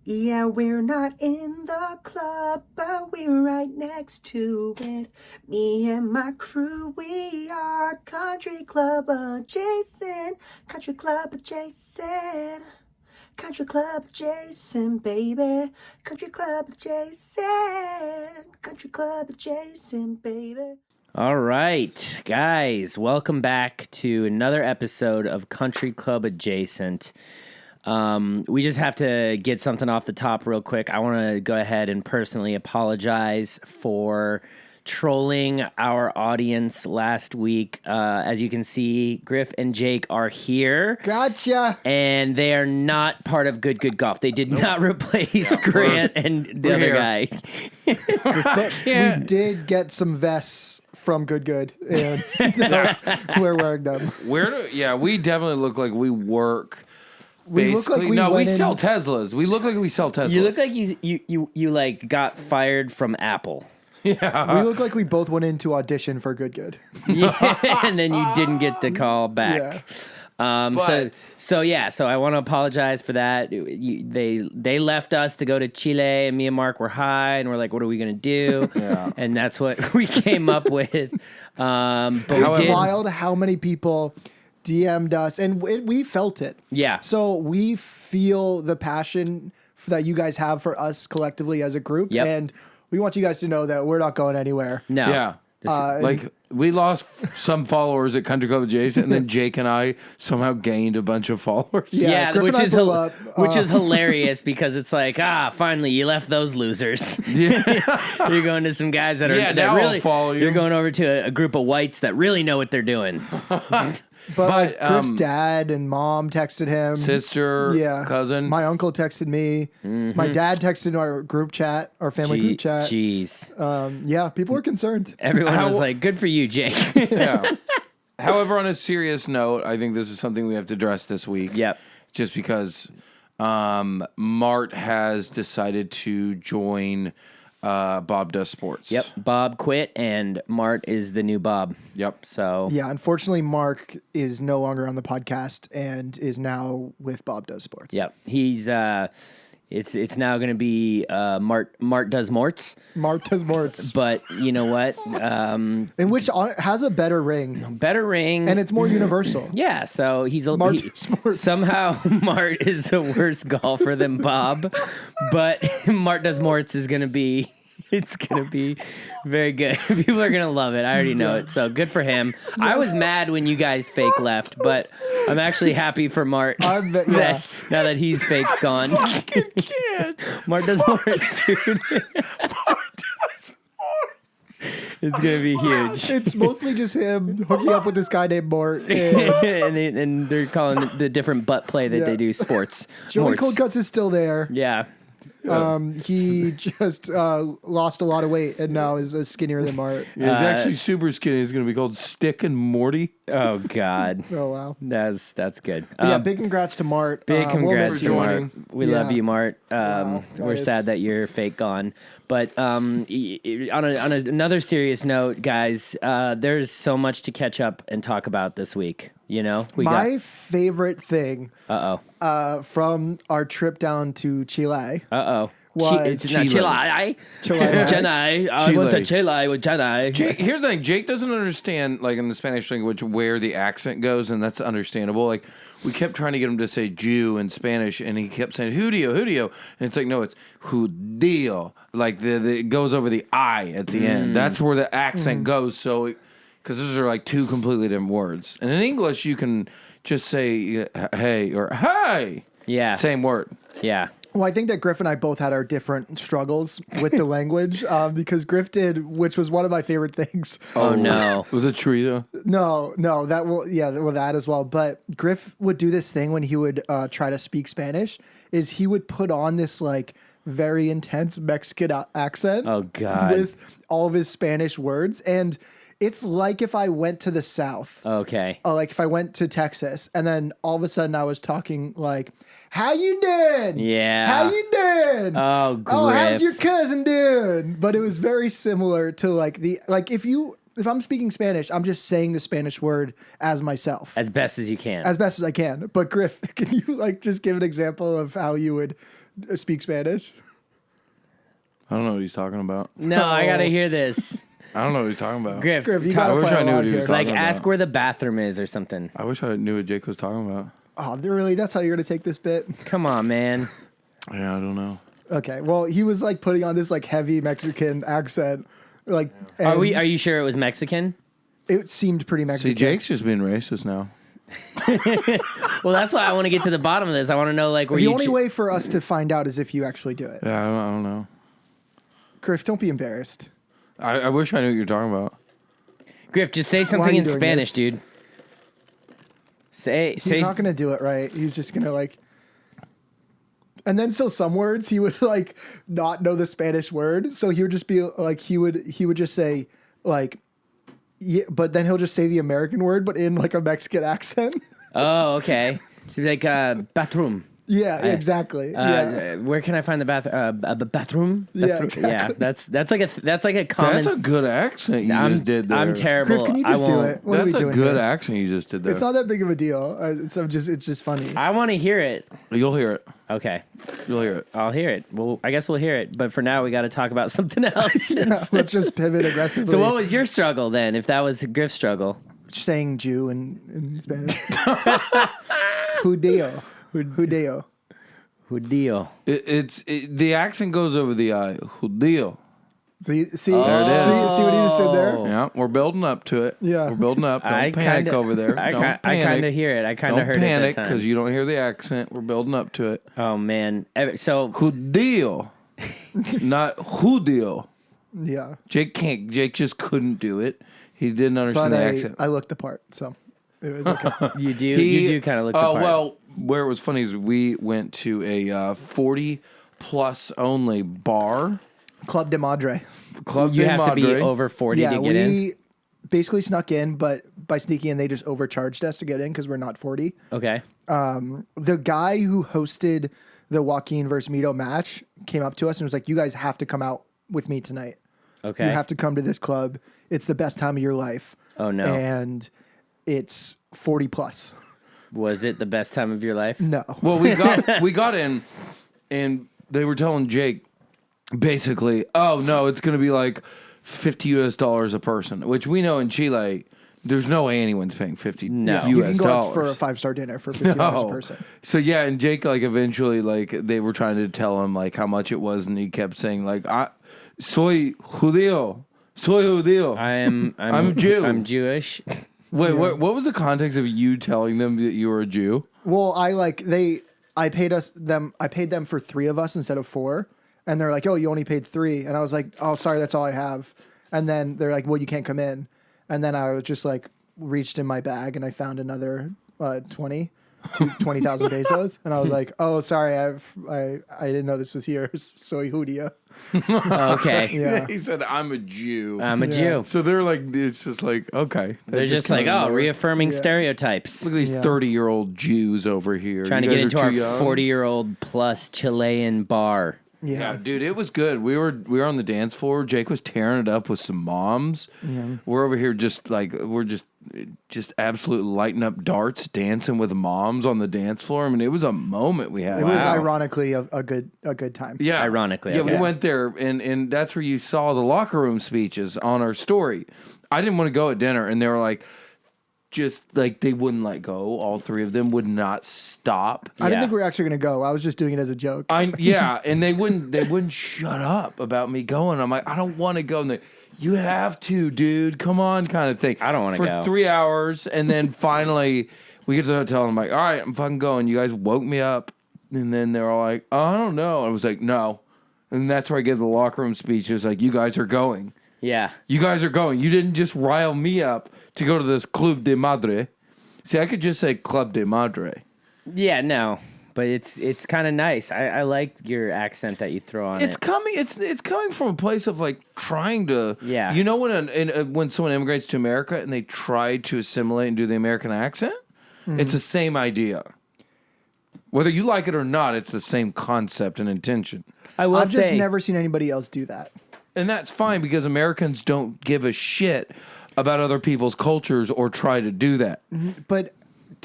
Yeah, we're not in the club, but we're right next to it. Me and my crew, we are country club adjacent. Country club adjacent. Country club adjacent, baby. Country club adjacent. Country club adjacent, baby. All right, guys, welcome back to another episode of Country Club Adjacent. We just have to get something off the top real quick. I want to go ahead and personally apologize for trolling our audience last week. As you can see, Griff and Jake are here. Gotcha. And they are not part of Good Golf. They did not replace Grant and the other guy. But we did get some vests from Good, and we're wearing them. We definitely look like we work. We look like we sell Teslas. We look like we sell Teslas. You look like you like got fired from Apple. Yeah. We look like we both went into audition for Good. Yeah, and then you didn't get the call back. Yeah. So I want to apologize for that. They left us to go to Chile, and me and Mark were high, and we're like, what are we gonna do? Yeah. And that's what we came up with. But it's wild how many people DM'd us, and we felt it. Yeah. So we feel the passion that you guys have for us collectively as a group, and we want you guys to know that we're not going anywhere. No. Yeah. We lost some followers at Country Club Adjacent, and then Jake and I somehow gained a bunch of followers. Yeah, which is hilarious because it's like, finally you left those losers. Yeah. You're going to some guys that really follow you. You're going over to a group of whites that really know what they're doing. But Griff's dad and mom texted him. Sister, cousin. My uncle texted me. Mm-hmm. My dad texted our group chat, our family group chat. Jeez. People were concerned. Everyone was like, good for you, Jake. Yeah. However, on a serious note, I think this is something we have to address this week. Yep. Just because Mart has decided to join Bob Does Sports. Yep. Bob quit, and Mart is the new Bob. Yep. So yeah, unfortunately, Mark is no longer on the podcast and is now with Bob Does Sports. Yep. He's it's now going to be Mart Does Morts. Mart Does Morts. But you know what? In which has a better ring. And it's more universal. Yeah, so somehow Mart is a worse golfer than Bob, but Mart Does Morts is going to be very good. People are going to love it. I already know it. So good for him. I was mad when you guys fake left, but I'm actually happy for Mart now that he's fake gone. Fucking kid. Mart Does Morts, dude. Mart Does Morts. It's going to be huge. It's mostly just him hooking up with this guy named Mort. And they're calling the different butt play that they do sports. Joey Cold Cuts is still there. Yeah. He just lost a lot of weight and now is skinnier than Mart. Yeah, he's actually super skinny. He's going to be called Stick and Morty. Oh, God. Oh, wow. That's good. Big congrats to Mart. Big congrats to Mart. We love you, Mart. We're sad that you're fake gone. But on another serious note, guys, there's so much to catch up and talk about this week. You know, my favorite thing from our trip down to Chile. It's not Chile. Chennai. I went to Chile with Chennai. Here's the thing. Jake doesn't understand, like, in the Spanish language, where the accent goes, and that's understandable. Like, we kept trying to get him to say Jew in Spanish, and he kept saying Judío. And it's like, no, it's Judío. Like, it goes over the I at the end. That's where the accent goes. So, because those are, like, two completely different words. And in English, you can just say hey or hey. Yeah. Same word. Yeah. Well, I think that Griff and I both had our different struggles with the language because Griff did, which was one of my favorite things. Oh, no. Was it Trita? No, that as well. But Griff would do this thing when he would try to speak Spanish, is he would put on this, like, very intense Mexican accent. Oh, God. With all of his Spanish words. And it's like if I went to the South. Okay. Like if I went to Texas and then all of a sudden I was talking like, how you doing? Yeah. How you doing? Oh, Griff. Oh, how's your cousin doing? But it was very similar to like if I'm speaking Spanish, I'm just saying the Spanish word as myself. As best as you can. As best as I can. But Griff, can you like just give an example of how you would speak Spanish? I don't know what he's talking about. No, I gotta hear this. I don't know what he's talking about. Griff, Griff, you talk- gotta I wish play I knew along what he was here. talking like about. ask where the bathroom is or something. I wish I knew what Jake was talking about. Oh, really? That's how you're gonna take this bit? Come on, man. Yeah, I don't know. Okay. Well, he was like putting on this like heavy Mexican accent. Like, Are and Are you sure it was Mexican? It seemed pretty See, Mexican. Jake's just being racist now. Well, that's why I want to get to the bottom of this. I want to know like where The you. only way for us to find out is if you actually do it. Yeah, I don't know. Griff, don't be embarrassed. I wish I knew what you're talking about. Griff, just say Why are something you in doing Spanish, this? dude. Say. He's not gonna do it right. He's just gonna like. And then so some words he would like not know the Spanish word, so he would just be like he would just say like, yeah, but then he'll just say the American word, but in like a Mexican accent. Oh, okay. So like bathroom. Yeah, exactly. Yeah. Where can I find the bathroom? Yeah, exactly. Yeah, that's like a common. That's a good accent you just did there. I'm terrible. Griff, can you I just do won't- it? What are we That's a doing good here? accent you just did there. It's not that big of a deal. It's just funny. I want to hear it. You'll hear it. Okay, You'll hear it. I'll hear it. Well, I guess we'll hear it. But for now, we got to talk about something else. Yeah, let's just pivot aggressively. So, what was your struggle then? If that was Griff's struggle, saying Jew in Spanish? Judeo. Judeo. Judío. The accent goes over the I. Judío. See, There it is. see what he just said there? Yeah, we're building up to it. Yeah. We're building up. Don't I panic kinda- over there. I Don't kind panic. of hear it. I kind of Don't heard panic it that because time. you don't hear the accent. We're building up to it. Oh man. So Judío. Not Judío. Yeah. Jake just couldn't do it. He didn't But understand the accent. I looked the part, so it was okay. you do kind of look the Oh, part. well, where it was funny is we went to a 40 plus only bar. Club de Madre. Club you de have to be Madre. over 40 Yeah, to get in. we basically snuck in, but by sneaking in, they just overcharged us to get in because we're not 40. Okay. The guy who hosted the Joaquin versus Mito match came up to us and was like, "You guys have to come out with me tonight. Okay. You have to come to this club. It's the best time of your life." Oh, no. And it's 40 plus. Was it the best time of your life? No. Well, we got in, and they were telling Jake basically, "Oh no, it's going to be like $50 a person," which we know in Chile, there's no way anyone's paying $50 No. You US can go dollars out for a 5-star dinner for $50 a person. So yeah, and Jake like eventually like they were trying to tell him like how much it was, and he kept saying like, "Soy judío, soy judío." I'm Jew. I'm Jewish. Wait, what was the context of you telling them that you were a Jew? Well, I paid them for 3 of us instead of 4. And they're like, "Oh, you only paid 3." And I was like, "Oh, sorry, that's all I have." And then they're like, "Well, you can't come in." And then I was just like, reached in my bag and I found another 20,000 pesos. And I was like, "Oh, sorry, I didn't know this was yours. Soy judía." Okay. Yeah. He said, "I'm a Jew." I'm a Jew. So they're like, it's just like, okay. That They're just like, kinda oh, worked. reaffirming Yeah. stereotypes. Look at these Yeah. 30-year-old Jews over here. Trying You to get guys into are our too young? 40-year-old plus Chilean bar. Yeah. Yeah, dude, it was good. We were on the dance floor. Jake was tearing it up with some moms. Yeah. We're over here just like we're just absolute lighting up darts, dancing with moms on the dance floor. I mean, it was a moment we had. It was Wow. ironically a good time. Yeah, Ironically, yeah. okay. We went there, and that's where you saw the locker room speeches on our story. I didn't want to go at dinner, and they were like, just like they wouldn't let go. All 3 of them would not stop. I didn't Yeah. think we were actually going to go. I was just doing it as a joke. Yeah, and they wouldn't shut up about me going. I'm like, I don't want to go. And they, you have to, dude. Come on, kind of thing. I don't wanna for go. 3 hours, and then finally we get to the hotel. And I'm like, all right, I'm fucking going. You guys woke me up, and then they're all like, oh, I don't know. I was like, no, and that's where I gave the locker room speeches. Like, you guys are going. Yeah. You guys are going. You didn't just rile me up to go to this Club de Madre. See, I could just say Club de Madre. Yeah, no. But it's kind of nice. I like your accent that you throw on It's it. coming. It's coming from a place of like trying to. Yeah. You know when someone immigrates to America and they try to assimilate and do the American accent, it's the same idea. Whether you like it or not, it's the same concept and intention, I will I've say, just never seen anybody else do that. and that's fine because Americans don't give a shit about other people's cultures or try to do that. But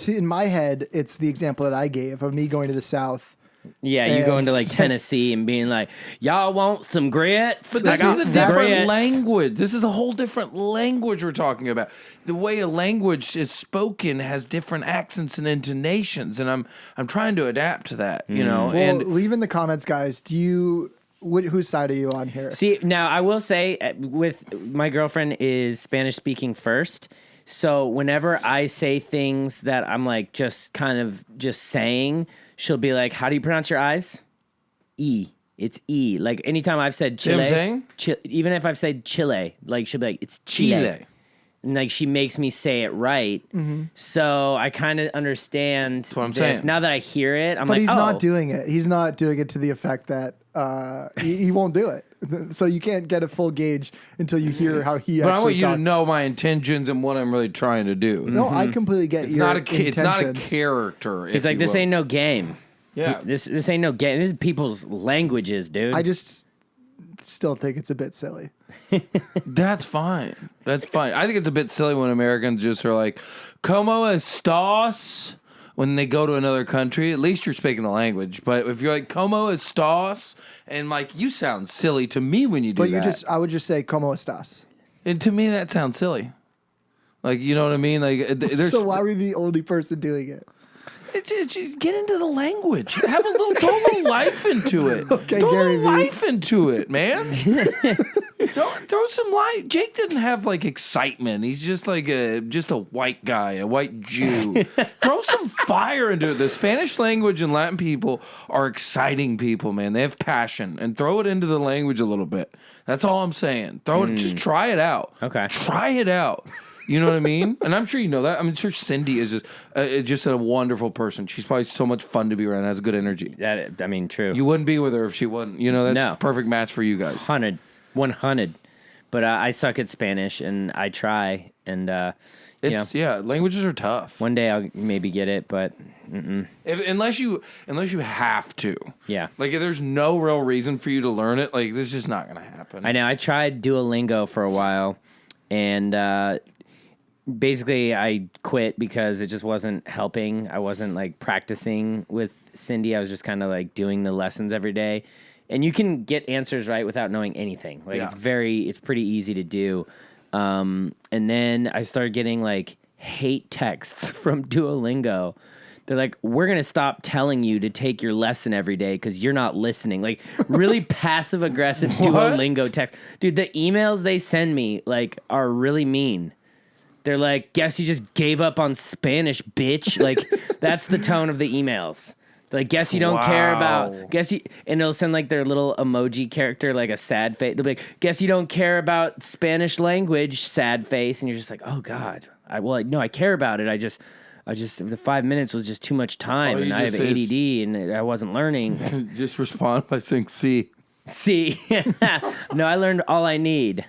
in my head, it's the example that I gave of me going to the South Yeah, you go into like Tennessee and being like, y'all want some grits? But this is a different language. This is a whole different language we're talking about. The way a language is spoken has different accents and intonations, and I'm trying to adapt to that, you know. Well, and leave in the comments, guys. Whose side are you on here? See, now I will say, with my girlfriend is Spanish speaking first. So whenever I say things that I'm like just kind of just saying, she'll be like, "How do you pronounce your eyes?" E. It's E. Like anytime I've said Chile, See what I'm saying? even if I've said Chile, like she'll be like, "It's Chile." And like she makes me say it right. So I kind of understand That's what I'm this. saying. Now that I hear it, I'm But like, he's oh. not doing it. He's not doing it to the effect that he won't do it. So you can't get a full gauge until you hear how he. But I want you talks. to know my intentions and what I'm really trying to do. No, I completely get It's your not a it's not a intentions. character. He's like, this ain't no game. Yeah. This ain't no game. This is people's languages, dude. I just still think it's a bit silly. That's fine. That's fine. I think it's a bit silly when Americans just are like, "Como estás?" when they go to another country. At least you're speaking the language. But if you're like, "Como estás?" and like, you sound silly to me when you do that. But I would just say "Cómo estás?" And to me, that sounds silly. Like, you know what I mean? Like, there's So why were you the only person doing it? get into the language. Have a little, throw a little life into it. Okay, throw Gary a V. little life into it, man. throw some life. Jake didn't have like excitement. He's just like a white guy, a white Jew. Throw some fire into it. The Spanish language and Latin people are exciting people, man. They have passion, and throw it into the language a little bit. That's all I'm saying. Throw it. Just try it out. Okay. Try it out. You know what I mean? And I'm sure you know that. I'm sure Cindy is just a wonderful person. She's probably so much fun to be around. Has good energy. True. You wouldn't be with her if she wasn't. You know, that's No. a perfect match for you guys. 100. But I suck at Spanish, and I try. And Languages are tough. one day I'll maybe get it, but Unless you have to. yeah. Like if there's no real reason for you to learn it, like this is just not gonna happen. I know. I tried Duolingo for a while, and basically I quit because it just wasn't helping. I wasn't like practicing with Cindy. I was just kind of like doing the lessons every day. And you can get answers right without knowing anything. Like it's pretty easy to do. And then I started getting like hate texts from Duolingo. They're like, we're going to stop telling you to take your lesson every day because you're not listening. Like really passive aggressive Duolingo text. Dude, the emails they send me like are really mean. They're like, guess you just gave up on Spanish, bitch. Like that's the tone of the emails. They're like, guess you don't care about, and it'll send like their little emoji character, like a sad face. They'll be like, guess you don't care about Spanish language, sad face. And you're just like, oh God. I care about it. I just, the 5 minutes was just too much time, and I have ADD, and I wasn't learning. Just respond by saying "see." See, no, I learned all I need.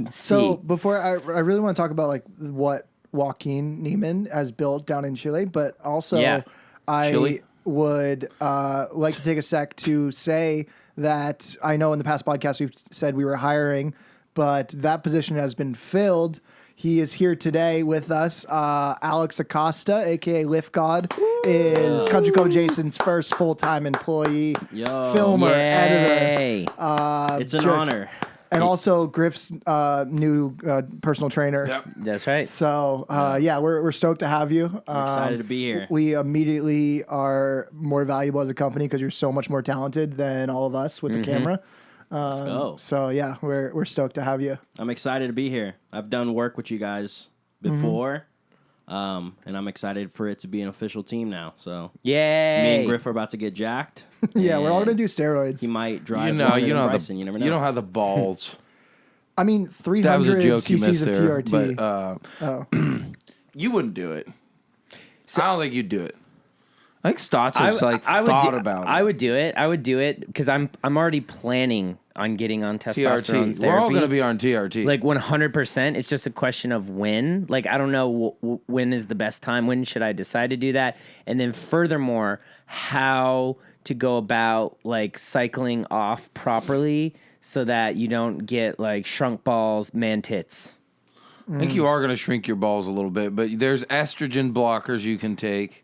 So before I really want to talk about like what Joaquin Neiman has built down in Chile, but also Chile? would like to take a sec to say that I know in the past podcast we've said we were hiring, but that position has been filled. He is here today with us. Alex Acosta, aka Lift God, is Country Club Jason's first full-time employee, filmer, editor. It's an honor. And also Griff's new personal trainer. Yep. That's right. So we're stoked to have you. I'm excited to be here. We immediately are more valuable as a company because you're so much more talented than all of us with the camera. Let's go. So yeah, we're stoked to have you. I'm excited to be here. I've done work with you guys before, and I'm excited for it to be an official team now. So Yay! me and Griff are about to get jacked. Yeah, we're all and gonna do steroids. He might drive. You know, you never know. You don't have the balls. I mean, That was a 300 joke you cc's missed of there. TRT. But, you wouldn't do it. I don't think you'd do it. I think Stotts has thought about it. I would do it. I would do it because I'm already planning on getting on testosterone TRT. therapy. We're all going to be on TRT. Like 100%. It's just a question of when. Like I don't know when is the best time. When should I decide to do that? And then furthermore, how to go about like cycling off properly so that you don't get like shrunk balls, man tits. I think you are going to shrink your balls a little bit, but there's estrogen blockers you can take.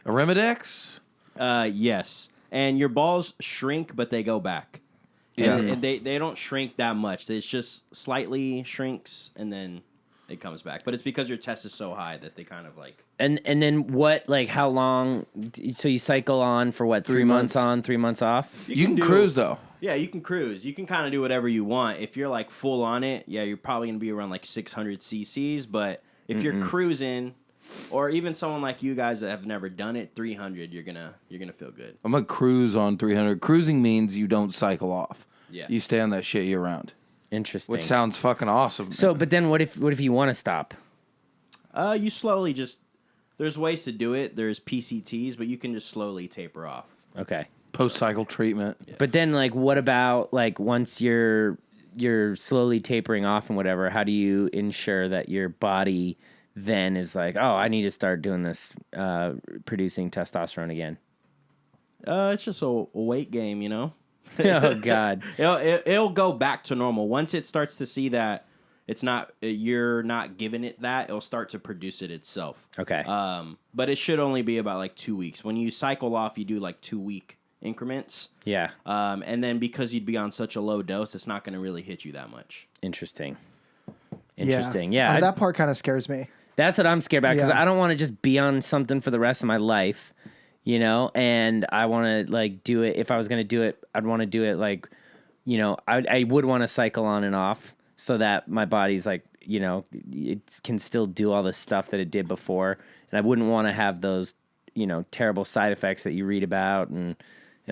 Arimidex? Yes. and your balls shrink, but they go back. Yeah. And they don't shrink that much. It's just slightly shrinks, and then it comes back. But it's because your test is so high that they kind of like... And then what, like, how long? So you cycle on for what, 3 months on, 3 months off? You can cruise, though. Yeah, you can cruise. You can kind of do whatever you want. If you're, like, full on it, yeah, you're probably going to be around, like, 600 cc's. But if you're cruising, or even someone like you guys that have never done it, 300, you're gonna feel good. I'm going to cruise on 300. Cruising means you don't cycle off. Yeah. You stay on that shit year round. Interesting. Which sounds fucking awesome. So, but then what if you want to stop? You slowly just... There's ways to do it. There's PCTs, but you can just slowly taper off. Okay. Post-cycle treatment. Yeah. But then, like, what about, like, once you're slowly tapering off and whatever, how do you ensure that your body then is like, oh, I need to start doing this, producing testosterone again? It's just a weight game, you know? Oh, God. It'll go back to normal. Once it starts to see that it's not, you're not giving it that, it'll start to produce it itself. Okay. But it should only be about like 2 weeks. When you cycle off, you do like 2-week increments. Yeah. And then because you'd be on such a low dose, it's not going to really hit you that much. Interesting. Yeah. That part kind of scares me. That's what I'm scared about because Yeah. I don't want to just be on something for the rest of my life, you know, and I want to, like, do it. If I was going to do it, I'd want to do it, like, you know, I would want to cycle on and off so that my body's, like, you know, it can still do all the stuff that it did before. And I wouldn't want to have those, you know, terrible side effects that you read about and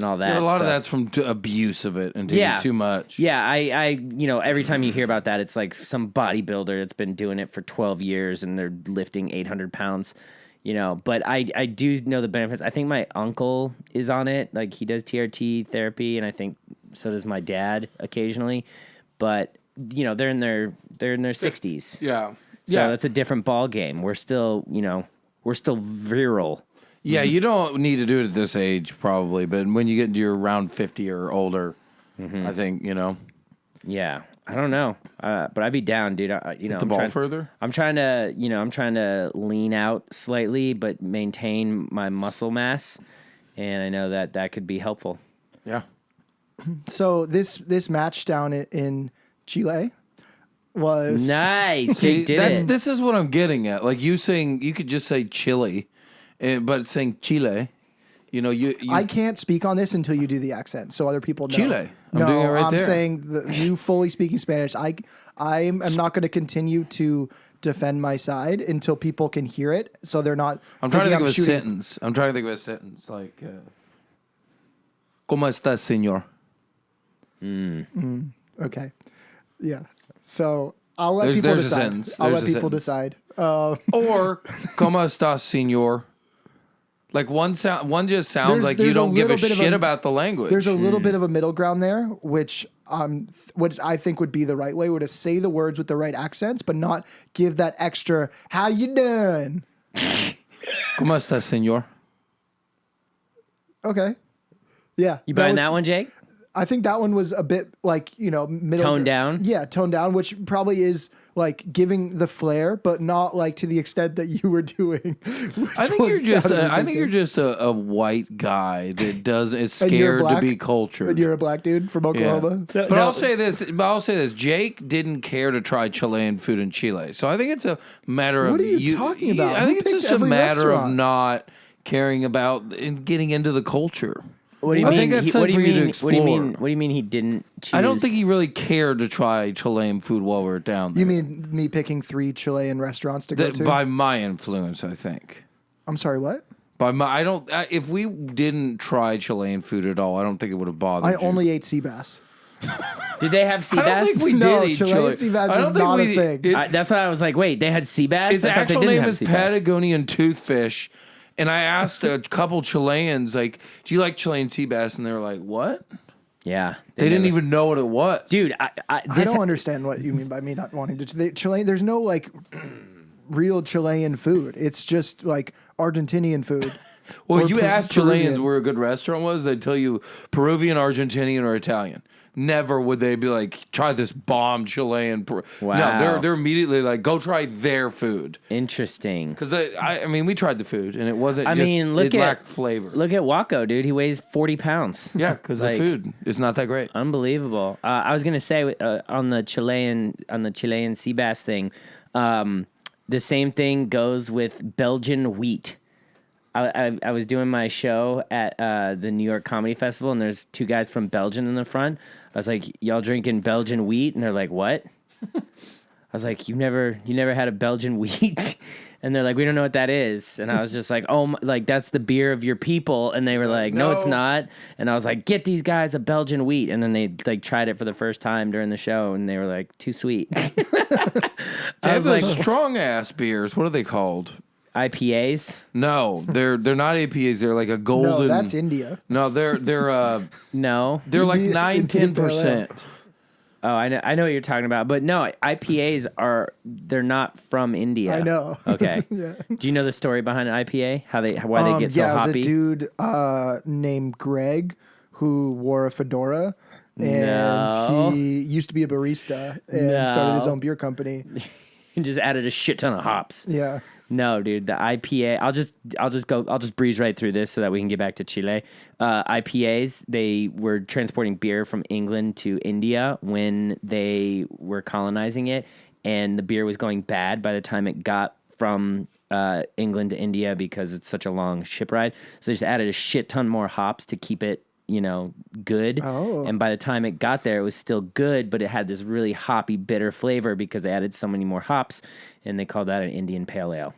all that. Yeah, a lot of stuff. that's from abuse of it and taking too much. Yeah, I, you know, every time you hear about that, it's like some bodybuilder that's been doing it for 12 years and they're lifting 800 pounds, you know. But I do know the benefits. I think my uncle is on it. Like, he does TRT therapy, and I think so does my dad occasionally. But, you know, they're in their 60s. Yeah. So that's a different ball game. We're still, you know, virile. Yeah, you don't need to do it at this age, probably. But when you get into your around 50 or older, I think, you know. Yeah, I don't know, but I'd be down, dude. You know, The ball further? I'm trying to lean out slightly, but maintain my muscle mass, and I know that could be helpful. Yeah. So this match down in Chile was Nice. Jake did it. This is what I'm getting at. Like, you saying, you could just say Chile, but it's saying Chile. You know, you I can't speak on this until you do the accent, so other people know. Chile. I'm no, doing it right I'm there. saying you fully speaking Spanish. I am not going to continue to defend my side until people can hear it, so they're not. I'm trying to think of a shooting. sentence. I'm trying to think of a sentence like, ¿Cómo estás, señor? Okay, yeah. So I'll let people there's a decide. sentence. I'll There's let a people sentence. decide. Or ¿Cómo estás, señor? Like, one just sounds There's- like there's you a don't give a little bit of shit a- about the language. There's a little bit of a middle ground there, which I think would be the right way, would to say the words with the right accents, but not give that extra "How you doing?" ¿Cómo estás, señor? Okay, yeah. You buying was- that one, Jake? I think that one was a bit like, you know, middle Toned down? Yeah, toned down, which probably is like giving the flair, but not like to the extent that you were doing. I think you're just a white guy that is And you're scared to black? be cultured. And you're a black dude from Oklahoma. But I'll say this. Jake didn't care to try Chilean food in Chile, so I think it's a matter of What are you talking about? I think Who it's picked just a every matter of restaurant? not caring about and getting into the culture. What do you I mean? think that's What do you something for you to mean? What do you mean? explore. What do you mean he didn't choose? I don't think he really cared to try Chilean food while we were down there. You mean me picking 3 Chilean restaurants to go to? By my influence, I think. I'm sorry, what? By my, I don't. If we didn't try Chilean food at all, I don't think it would have bothered. I you. only ate sea bass. Did they have sea I don't bass? think we No, did eat Chilean Chile. sea bass I don't is think not a we- thing. That's what I was like. Wait, they had sea bass. His I thought they actual didn't name have is sea bass. Patagonian toothfish. And I asked a couple Chileans, like, do you like Chilean sea bass? And they were like, what? Yeah, They didn't never- even know what it was. Dude, I don't understand what you mean by me not wanting to. Chilean, there's no like real Chilean food. It's just like Argentinian food. Well, Or you asked Peruvian. Chileans where a good restaurant was, they'd tell you Peruvian, Argentinian, or Italian. Never would they be like, try this bomb Chilean. Wow. No, they're immediately like, go try their food. Interesting. Because I mean, we tried the food and it wasn't. It lacked flavor. Look at Waco, dude. He weighs 40 pounds. Yeah, because the food is not that great. Unbelievable. I was gonna say on the Chilean sea bass thing, the same thing goes with Belgian wheat. I was doing my show at the New York Comedy Festival, and there's two guys from Belgium in the front. I was like, "Y'all drinking Belgian wheat?" And they're like, "What?" I was like, "You never had a Belgian wheat?" And they're like, "We don't know what that is." And I was just like, "Oh, like that's the beer of your people." And they were like, "No, it's not." And I was like, "Get these guys a Belgian wheat." And then they like tried it for the first time during the show, and they were like, "Too sweet." They have like strong ass beers. What are they called? IPAs? No, they're not APAs. They're like a golden. No, that's India. No, they're No. they're like India- 9-10%. Oh, I know what you're talking about, but no, IPAs they're not from India. I know. Okay. Yeah. Do you know the story behind an IPA? Why they get so yeah, hoppy? it was a dude named Greg who wore a fedora, and No. he used to be a barista and started his own beer company. And just added a shit ton of hops. Yeah. No, dude, the IPA. I'll just breeze right through this so that we can get back to Chile. IPAs. They were transporting beer from England to India when they were colonizing it, and the beer was going bad by the time it got from England to India because it's such a long ship ride. So they just added a shit ton more hops to keep it, good. Oh. And by the time it got there, it was still good, but it had this really hoppy, bitter flavor because they added so many more hops, and they called that an Indian Pale Ale.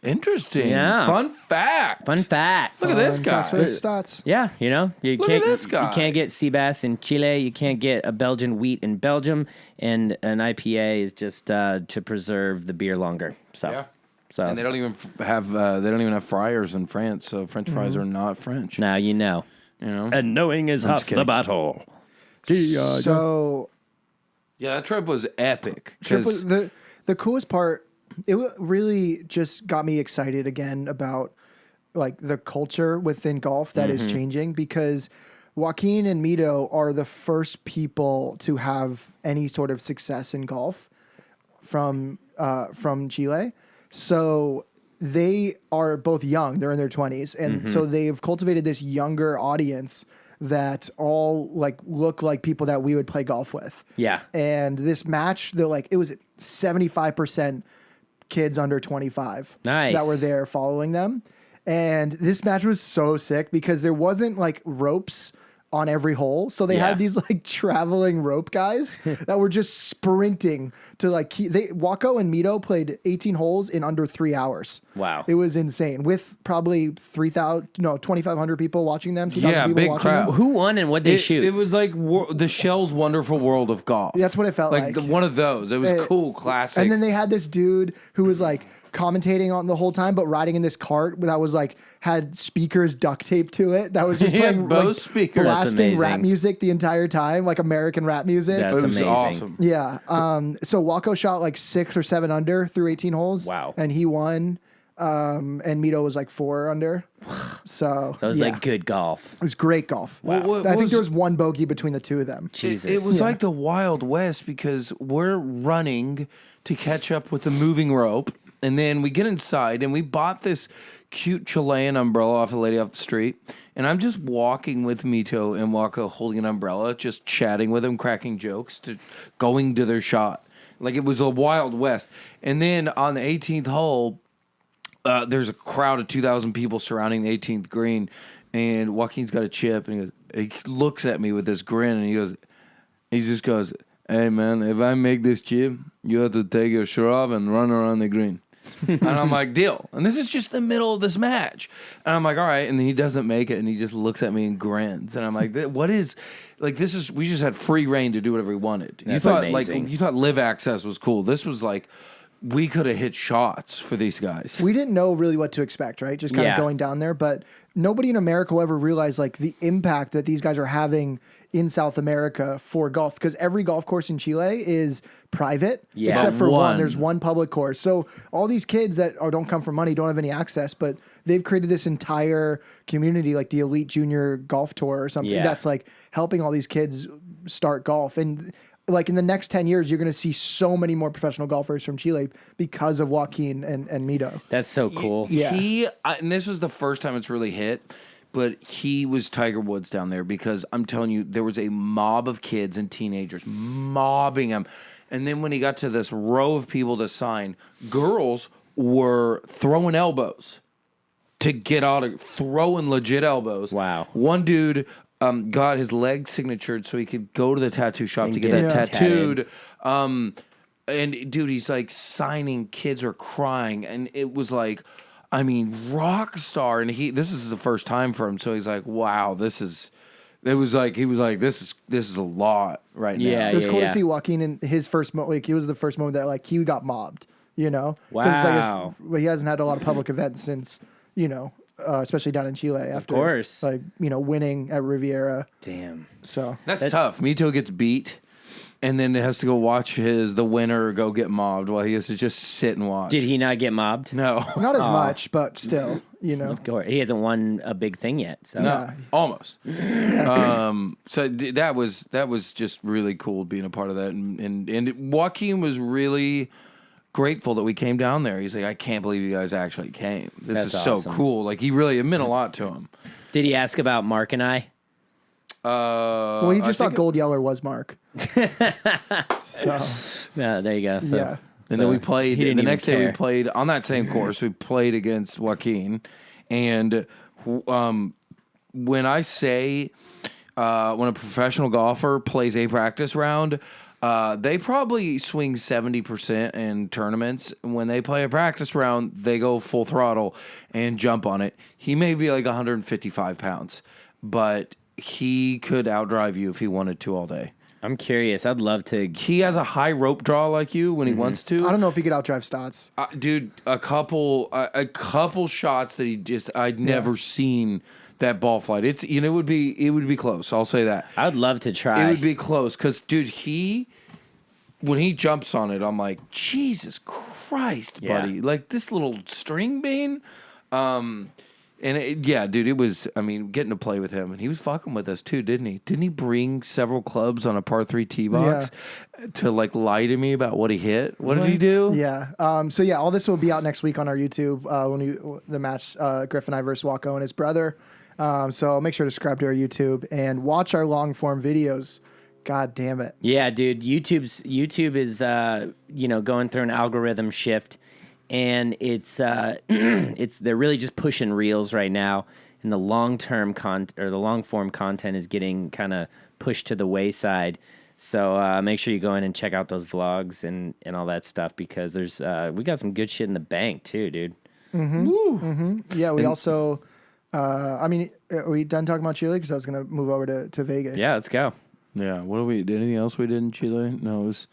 Interesting. Yeah. Fun fact. Fun fact. Look at this guy. Stats. Yeah, you Look can't. at this guy. You can't get sea bass in Chile. You can't get a Belgian wheat in Belgium, and an IPA is just to preserve the beer longer. So, Yeah. so And they don't even have fryers in France, so French fries are not French. now you know. You know. And knowing is half the battle. So Yeah, that trip was epic. 'Cause- the coolest part, it really just got me excited again about like the culture within golf that is changing, because Joaquin and Mito are the first people to have any sort of success in golf from Chile. So they are both young. They're in their 20s. And so they've cultivated this younger audience that all like look like people that we would play golf with. Yeah. And this match, they're like, it was 75% kids under 25 Nice. that were there following them. And this match was so sick because there wasn't like ropes on every hole. So they Yeah. had these like traveling rope guys that were just sprinting to like Waco and Mito played 18 holes in under 3 hours. Wow. It was insane with probably 2,500 people watching them. 2,000 Yeah, people big watching crowd. them. Who won and what they shoot? It was like the Shell's Wonderful World of Golf. That's what it felt like. One of those. It was cool, classic. And then they had this dude who was like commentating on the whole time, but riding in this cart that was like had speakers duct taped to it. That was just He had playing Bose like, speakers. That's blasting rap amazing. music the entire time, like American rap music. That's it was amazing. awesome. Yeah. So Waco shot like 6 or 7 under through 18 holes. Wow. And he won. And Mito was like 4 under. So So it was yeah. like good golf. It was great golf. What I think was- there was one bogey between the two of them. Jesus. It was like the Wild West because we're running to catch up with the moving rope. And then we get inside and we bought this cute Chilean umbrella off a lady off the street. And I'm just walking with Mito and Waco holding an umbrella, just chatting with him, cracking jokes, going to their shot. Like it was a Wild West. And then on the 18th hole, there's a crowd of 2,000 people surrounding the 18th green. And Joaquin's got a chip and he looks at me with this grin and he just goes, "Hey man, if I make this chip, you have to take your shirt off and run around the green." And I'm like, deal. And this is just the middle of this match. And I'm like, all right. And then he doesn't make it and he just looks at me and grins. And I'm like, what is like this is we just had free reign to do whatever we wanted. That's amazing. You thought live access was cool. This was like we could have hit shots for these guys. We didn't know really what to expect, right? Just kind Yeah. of going down there. But nobody in America will ever realize like the impact that these guys are having in South America for golf, because every golf course in Chile is private, Yeah. except for one. One. There's one public course. So all these kids that don't come from money, don't have any access, but they've created this entire community, like the Elite Junior Golf Tour or something Yeah. that's like helping all these kids start golf. And like in the next 10 years, you're going to see so many more professional golfers from Chile because of Joaquin and Mito. That's so cool. Yeah. And this was the first time it's really hit, but he was Tiger Woods down there because I'm telling you, there was a mob of kids and teenagers mobbing him. And then when he got to this row of people to sign, girls were throwing elbows to get out of throwing legit elbows. Wow. One dude got his leg signatured so he could go to the tattoo shop to get that it tattooed. And dude, he's like signing, kids are crying, and it was like, I mean, rock star. And this is the first time for him, so he's like, wow, this is a lot right now. Yeah. It was cool to see Joaquin in his first moment. Like, he was the first moment that like he got mobbed, you know? 'Cause it's Wow. like he hasn't had a lot of public events since, you know, especially down in Chile after, course. like, you know, winning at Riviera. Damn. So That's tough. Mito gets beat, and then has to go watch the winner go get mobbed while he has to just sit and watch. Did he not get mobbed? No. not as much, but still, you know. Of course. He hasn't won a big thing yet. So No, almost. That was just really cool being a part of that, and Joaquin was really grateful that we came down there. He's like, I can't believe you guys actually came. This That's is so awesome. cool. Like it meant a lot to him. Did he ask about Mark and I? Well, he just thought Gold Yeller was Mark. So Yeah, there you go. So, yeah. And then we played. he didn't The even next day we care. played on that same course. We played against Joaquin, and when I say when a professional golfer plays a practice round, they probably swing 70% in tournaments. When they play a practice round, they go full throttle and jump on it. He may be like 155 pounds, but he could outdrive you if he wanted to all day. I'm curious. I'd love to. He has a high rope draw like you when he wants to. I don't know if he could outdrive Stotts. Dude, a couple shots that I'd never seen that ball flight. It would be close. I'll say that. I would love to try. It would be close because, dude, when he jumps on it, I'm like, Jesus Christ, buddy! Yeah. Like this little string bean. Dude, it was. I mean, getting to play with him, and he was fucking with us too, didn't he? Didn't he bring several clubs on a par 3 tee box to like lie to me about what he hit? What did he do? Yeah. So yeah, all this will be out next week on our YouTube when the match Griff and I versus Waco and his brother. So make sure to subscribe to our YouTube and watch our long form videos. God damn it. Yeah, dude. YouTube is going through an algorithm shift, and it's they're really just pushing reels right now, and the long form content is getting kind of pushed to the wayside. So make sure you go in and check out those vlogs and all that stuff, because there's we got some good shit in the bank too, dude. Yeah, we also are we done talking about Chile? Because I was going to move over to Vegas. Yeah, let's go. Yeah. What did anything else we did in Chile? No, it was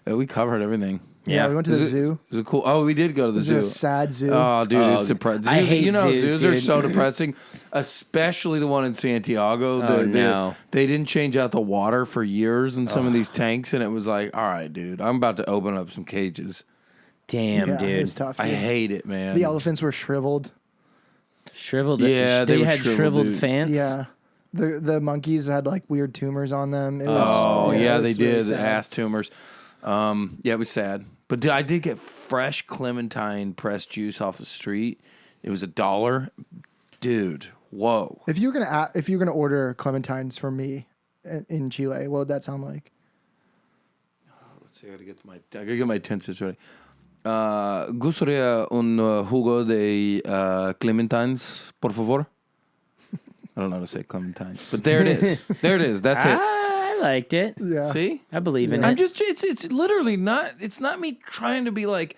we covered everything. Yeah, we went to the zoo. It was cool. Oh, we did go to the It zoo. was a sad zoo. Oh, dude, it's depressing. I hate zoos, zoos are dude. so depressing, especially the one in Santiago. No. They didn't change out the water for years in some of these tanks, and it was like, all right, dude, I'm about to open up some cages. Damn, Yeah, dude. it was tough. I dude. hate it, man. The elephants were shriveled. Shriveled. Yeah, they they were had shriveled, shriveled dude. fans. Yeah. The monkeys had like weird tumors on them. It was, Oh, yeah, it they was really did. The sad. ass tumors. It was sad. But I did get fresh clementine pressed juice off the street. It was $1. Dude, whoa. If you were gonna order clementines from me in Chile, what would that sound like? Let's see, I gotta get my tenses ready. Gustaría un jugo de clementines, por favor? I don't know how to say clementines, but there it is. There it is. That's it. I liked it. Yeah. See? I believe in Yeah. it. It's literally not, it's not me trying to be like,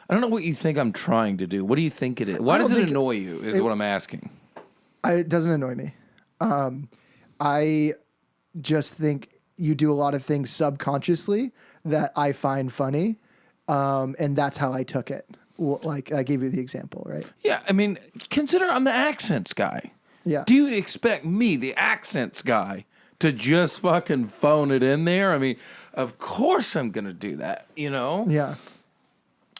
I don't know what you think I'm trying to do. What do you think it is? Why I don't does it think annoy you is what I'm asking. It doesn't annoy me. I just think you do a lot of things subconsciously that I find funny, and that's how I took it. Like I gave you the example, right? Yeah, I mean, consider I'm the accents guy. Yeah. Do you expect me, the accents guy, to just fucking phone it in there? I mean, of course I'm going to do that, you know? Yeah.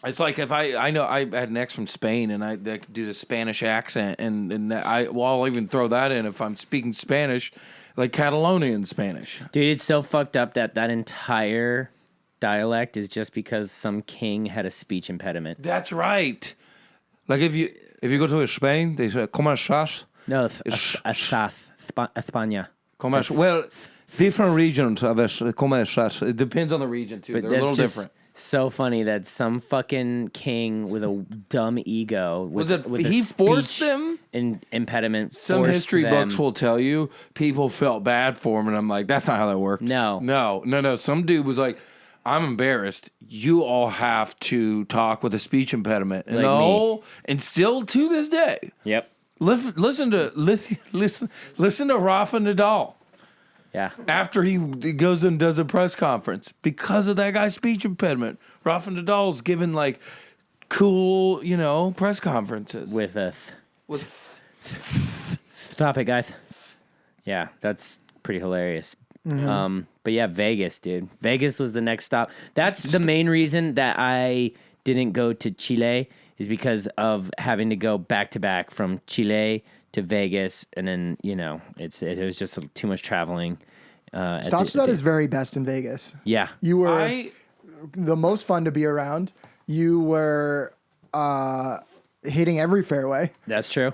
It's like if I know I had an ex from Spain and I could do the Spanish accent, and I'll even throw that in if I'm speaking Spanish. like Catalonian Spanish. Dude, it's so fucked up that entire dialect is just because some king had a speech impediment. That's right. Like if you go to Spain, they say "Cómo estás?" No, España. ¿Cómo es? Well, different regions of ¿Cómo estás? It depends on the region too. They're a little different. So funny that some fucking king with a dumb ego with he a forced speech them? Impediment. Some forced history them. books will tell you people felt bad for him, and I'm like, that's not how that worked. No. Some dude was like, I'm embarrassed. You all have to talk with a speech impediment, and Like and still to this day. Yep. Listen to Rafa Nadal. Yeah. After he goes and does a press conference, because of that guy's speech impediment, Rafa Nadal's given like cool, press conferences. With Stop it, guys. Yeah, that's pretty hilarious. But yeah, Vegas, dude. Vegas was the next stop. That's the main reason that I didn't go to Chile is because of having to go back to back from Chile to Vegas, and then it was just too much traveling. Stops at his very best in Vegas. Yeah, You were the most fun to be around. You were hitting every fairway. that's true.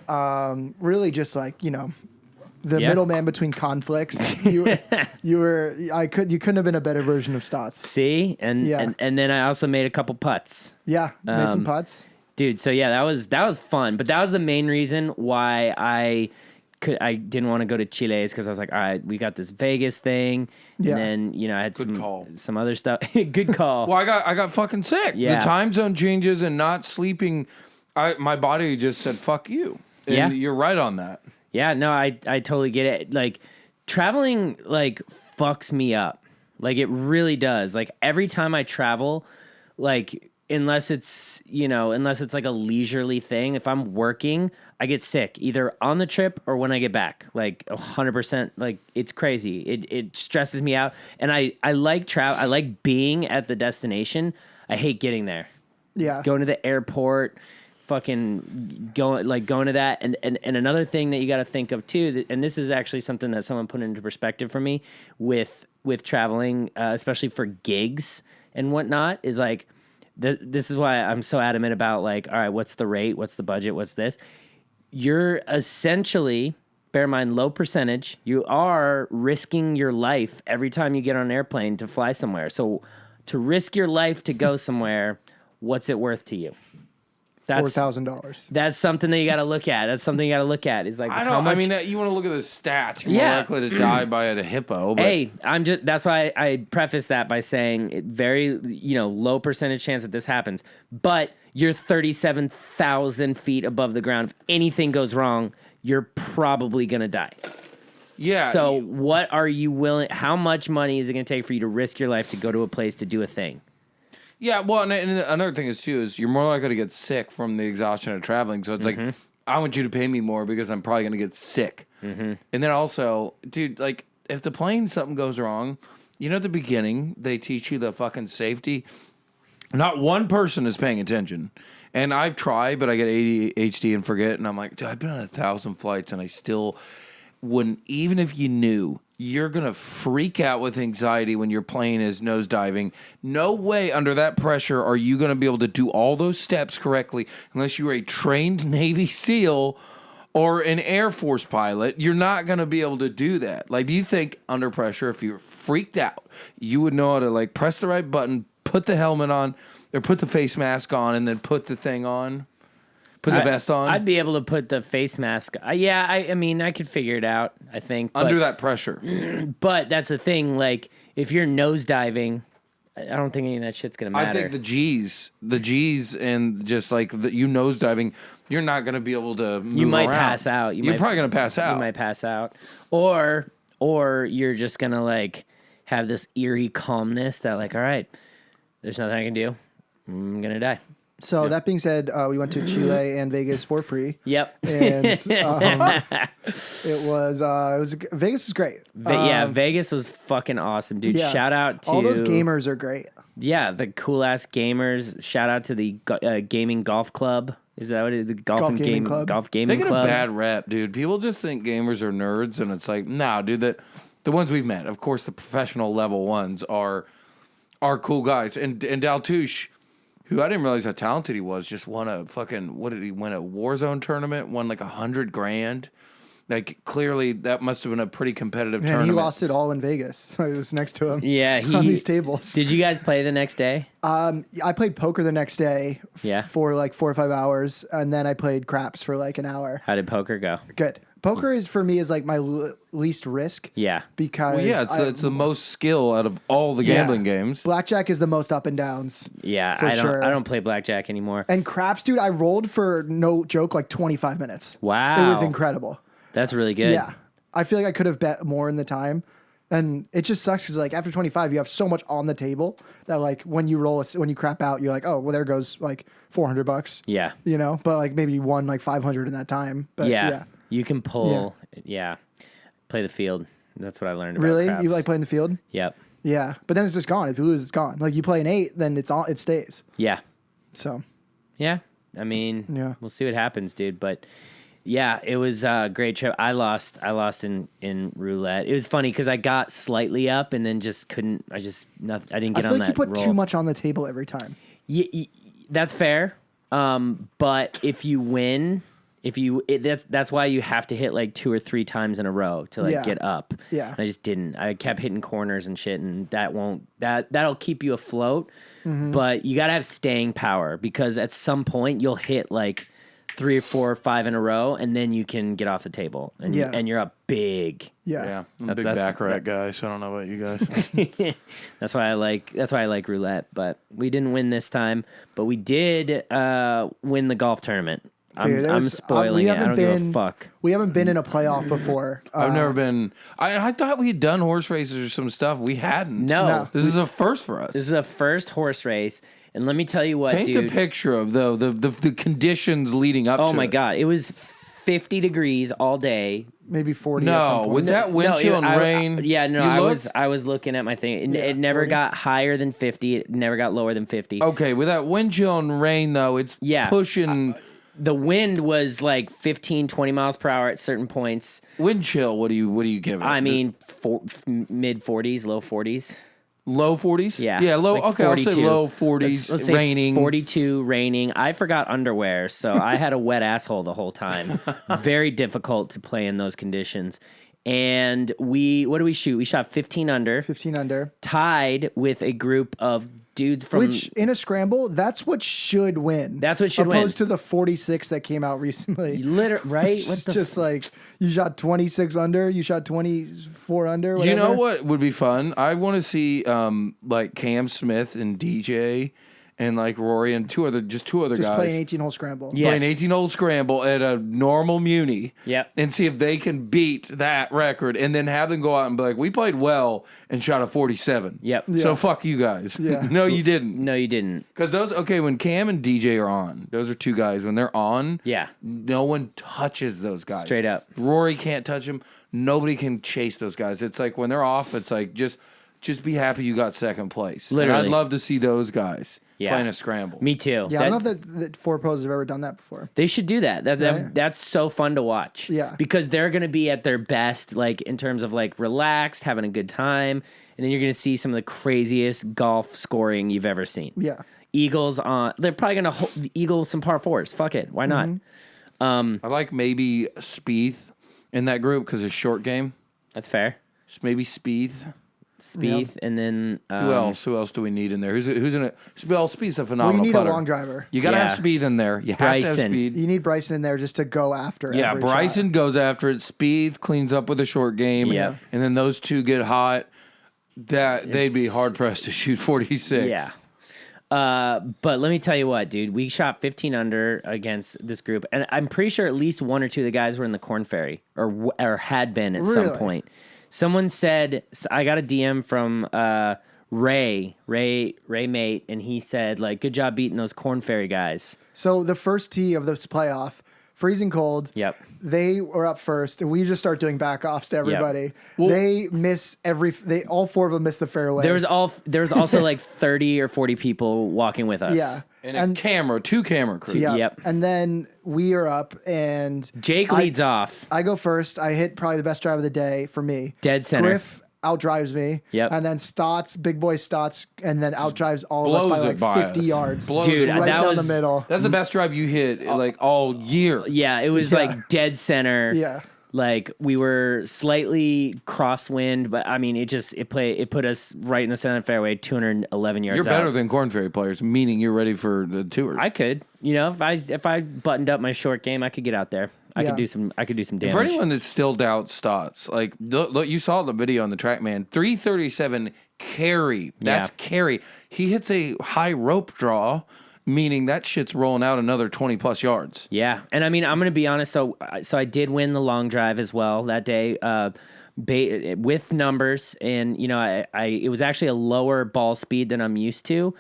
Really, just like the Yeah. middleman between conflicts. You were. You couldn't have been a better version of Stotts. See, and Yeah. and then I also made a couple putts. Yeah, made some putts. Dude, so yeah, that was fun, but that was the main reason why I didn't want to go to Chile is because I was like, all right, we got this Vegas thing, Yeah. and then I had call. some other stuff. Good call. Well, I got fucking sick. Yeah. The time zone changes and not sleeping. My body just said fuck you. And Yeah. you're right on that. Yeah, no, I totally get it. Like traveling fucks me up. Like it really does. Like every time I travel, like unless it's like a leisurely thing, if I'm working, I get sick either on the trip or when I get back. Like 100%. Like it's crazy. It stresses me out. And I like travel. I like being at the destination. I hate getting there. Yeah. Going to the airport, fucking going to that. And another thing that you got to think of too, and this is actually something that someone put into perspective for me with traveling, especially for gigs and whatnot, is like, this is why I'm so adamant about like, all right, what's the rate? What's the budget? What's this? You're essentially, bear in mind, low percentage. You are risking your life every time you get on an airplane to fly somewhere. So to risk your life to go somewhere, what's it worth to you? That's $4,000. That's something that you got to look at. That's something you got to look at. Is like, how much? I mean, you want to look at the stats. You're more likely to die by a hippo. But Hey, that's why I preface that by saying very, low percentage chance that this happens. But you're 37,000 feet above the ground. If anything goes wrong, you're probably going to die. yeah. So what are you willing, how much money is it going to take for you to risk your life to go to a place to do a thing? Yeah, well, and another thing is you're more likely to get sick from the exhaustion of traveling. So it's like, I want you to pay me more because I'm probably going to get sick. And then also, dude, like if the plane something goes wrong, at the beginning they teach you the fucking safety. Not one person is paying attention. And I've tried, but I get ADHD and forget. And I'm like, dude, I've been on 1,000 flights and I still wouldn't, even if you knew. You're going to freak out with anxiety when your plane is nosediving. No way under that pressure are you going to be able to do all those steps correctly unless you're a trained Navy SEAL or an Air Force pilot. You're not going to be able to do that. Like, do you think under pressure, if you're freaked out, you would know how to, press the right button, put the helmet on, or put the face mask on, and then put the thing on? Put the vest on? I'd be able to put the face mask. I mean, I could figure it out, I think. Under that pressure. But that's the thing. Like, if you're nosediving, I don't think any of that shit's going to matter. I think the G's and just you nosediving, you're not going to be able to move you might around. pass out. You're probably going to pass out. You might pass out. Or you're just going to, have this eerie calmness that, all right, there's nothing I can do. I'm going to die. So that being said, we went to Chile and Vegas for free. Yep. And Vegas was great. Vegas was fucking awesome, dude. Yeah. Shout out to all those gamers are great. Yeah, the cool ass gamers. Shout out to the gaming golf club. Is that what it is? The Golf gaming club. Golf They gaming get club? a bad rep, dude. People just think gamers are nerds, and it's like, nah, dude. The ones we've met, of course, the professional level ones are cool guys. And Daltouche, who I didn't realize how talented he was, just won a fucking, what did he win? A Warzone tournament, won like $100,000. Like, clearly, that must have been a pretty competitive And tournament. he lost it all in Vegas. I was next to him. Yeah, on these tables. Did you guys play the next day? I played poker the next day. Yeah. For like 4 or 5 hours, and then I played craps for like an hour. How did poker go? Good. Poker is for me is like my least risk. Yeah. Because Well, yeah, it's the most skill out of all the gambling games. Blackjack is the most up and downs. Yeah, For sure. I don't play blackjack anymore. And craps, dude, I rolled for no joke like 25 minutes. Wow. It was incredible. That's really good. Yeah. I feel like I could have bet more in the time. And it just sucks because like after 25, you have so much on the table that like when you when you crap out, you're like, oh, well, there goes like $400. Yeah. You know, but like maybe you won like 500 in that time. But Yeah. You can pull. Yeah. Play the field. That's what I learned about Really? craps. You like playing the field? Yep. Yeah. But then it's just gone. If you lose, it's gone. Like you play an 8, then it stays. Yeah. So Yeah. I mean, Yeah. we'll see what happens, dude. But yeah, it was a great trip. I lost in roulette. It was funny because I got slightly up and then just couldn't. I didn't get I on feel like that you put roll. too much on the table every time. That's fair. But if you win, that's why you have to hit like 2 or 3 times in a row to like Yeah. get up. Yeah. And I just didn't. I kept hitting corners and shit, and that'll keep you afloat. Mm-hmm. But you gotta have staying power because at some point you'll hit like 3 or 4 or 5 in a row, and then you can get off the table, and Yeah. you're up big. Yeah. Yeah, I'm a That's- big baccarat guy, so I don't know about you guys. That's why I like roulette. But we didn't win this time. But we did win the golf tournament. Dude, I'm spoiling it. I don't give a fuck. We haven't been in a playoff before. I've never been. I thought we had done horse races or some stuff. We hadn't. No. This is a first for us. This is a first horse race, and let me tell you what, Paint dude. the picture of the conditions leading up to Oh my it. god, it was 50 degrees all day. Maybe 40 at some No, point. with that wind chill and rain. Yeah, no, you I looked? was looking at my thing. It Yeah, never 40. got higher than 50. It never got lower than 50. Okay, with that wind chill and rain though, it's Yeah. pushing The wind was like 15, 20 miles per hour at certain points. wind chill. What do you give it? I mean, mid 40s, low 40s. low 40s. Yeah. low. like Okay, I'll say 42. low 40s. Let's say raining. 42, raining. I forgot underwear, so I had a wet asshole the whole time. Very difficult to play in those conditions. And what do we shoot? We shot 15 under, 15 under. tied with a group of dudes from. Which in a scramble, that's what should win. That's what should win. Opposed to the 46 that came out recently. Right? It's just like you shot 26 under, you shot 24 under. Whatever. You know what would be fun? I want to see like Cam Smith and DJ and like Rory and two other Just guys play an 18-hole scramble. Yeah. play an 18-hole scramble at a normal muni. Yep. And see if they can beat that record, and then have them go out and be like, "We played well and shot a 47." Yep. Yeah. So fuck you guys. Yeah. No, you didn't. No, you didn't. Because when Cam and DJ are on, those are two guys. When they're on, Yeah. no one touches those guys. Straight up. Rory can't touch them. Nobody can chase those guys. It's like when they're off, it's like just be happy you got second place. Literally. And I'd love to see those guys Yeah. playing a scramble. Me too. Yeah, I don't know if the four pros have ever done that before. They should do that. Right. That's so fun to watch. Yeah. Because they're going to be at their best, like in terms of like relaxed, having a good time. And then you're going to see some of the craziest golf scoring you've ever seen. Yeah. Eagles on, they're probably going to eagle some par fours. Fuck it. Why not? Mm-hmm. I like maybe Spieth in that group because it's short game. That's fair. Just maybe Spieth. Spieth, and then Who else? Who else do we need in there? Who's in it? Well, Spieth's a Well, phenomenal you need putter. a long driver. You got to Yeah. have speed in there. You have to have Bryson. speed. You need Bryson in there just to go after. Yeah, every Bryson shot. goes after it. Speed cleans up with a short game. Yeah. And then those two get hot. They'd be hard pressed to shoot 46. Yeah. But let me tell you what, dude. We shot 15 under against this group, and I'm pretty sure at least one or two of the guys were in the Corn Ferry or had been at some Really? point. Someone said I got a DM from Ray Mate, and he said like, "Good job beating those Corn Ferry guys." So the first tee of this playoff, freezing cold. Yep. They were up first, and we just start doing back offs to everybody. Well, they miss all 4 of them miss the fairway. There was also like 30 or 40 people walking with us. Yeah. And two camera crews. Yeah. Yep. And then we are up, and Jake leads off. I go first. I hit probably the best drive of the day for me. Dead center. Griff outdrives me. Yep. And then big boy Stotts, and then outdrives all of us by like 50 yards. Dude, right that down was the middle. That's the best drive you hit like all year. Yeah, it was like dead center. Yeah. Like we were slightly crosswind, but I mean, it put us right in the center of the fairway, 211 yards. You're better out. than Corn Ferry players, meaning you're ready for the tours. I could, if I buttoned up my short game, I could get out there. I could do some damage. For anyone that still doubts Stotts, like look, you saw the video on the TrackMan, 337 carry. That's carry. He hits a high rope draw, meaning that shit's rolling out another 20 plus yards. Yeah, and I mean, I'm gonna be honest. So I did win the long drive as well that day. With numbers, and it was actually a lower ball speed than I'm used to.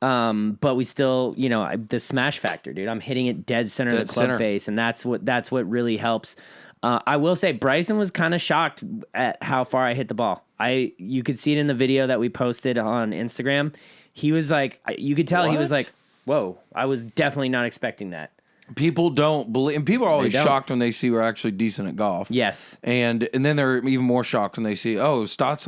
But we still, the smash factor, dude. I'm hitting it dead center of the club face, and that's what really helps. I will say Bryson was kind of shocked at how far I hit the ball. You could see it in the video that we posted on Instagram. He was like, you could tell he was like, whoa, I was definitely not expecting that. People don't believe, and people are always shocked when they see we're actually decent at golf. Yes. And then they're even more shocked when they see, Stotts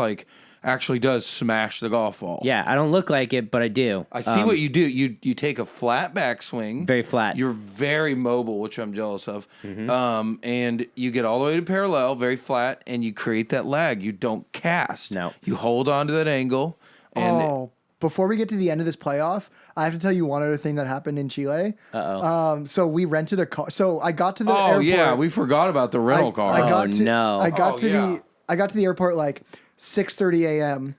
actually does smash the golf ball. Yeah, I don't look like it, but I do. I see what you do. You take a flat backswing. Very flat. You're very mobile, which I'm jealous of. Mm-hmm. And you get all the way to parallel, very flat, and you create that lag. You don't cast. No. You hold on to that angle. And before we get to the end of this playoff, I have to tell you one other thing that happened in Chile. So we rented a car. So I got to the airport. Oh yeah, we forgot about the rental car. I got to the airport like 6:30 a.m.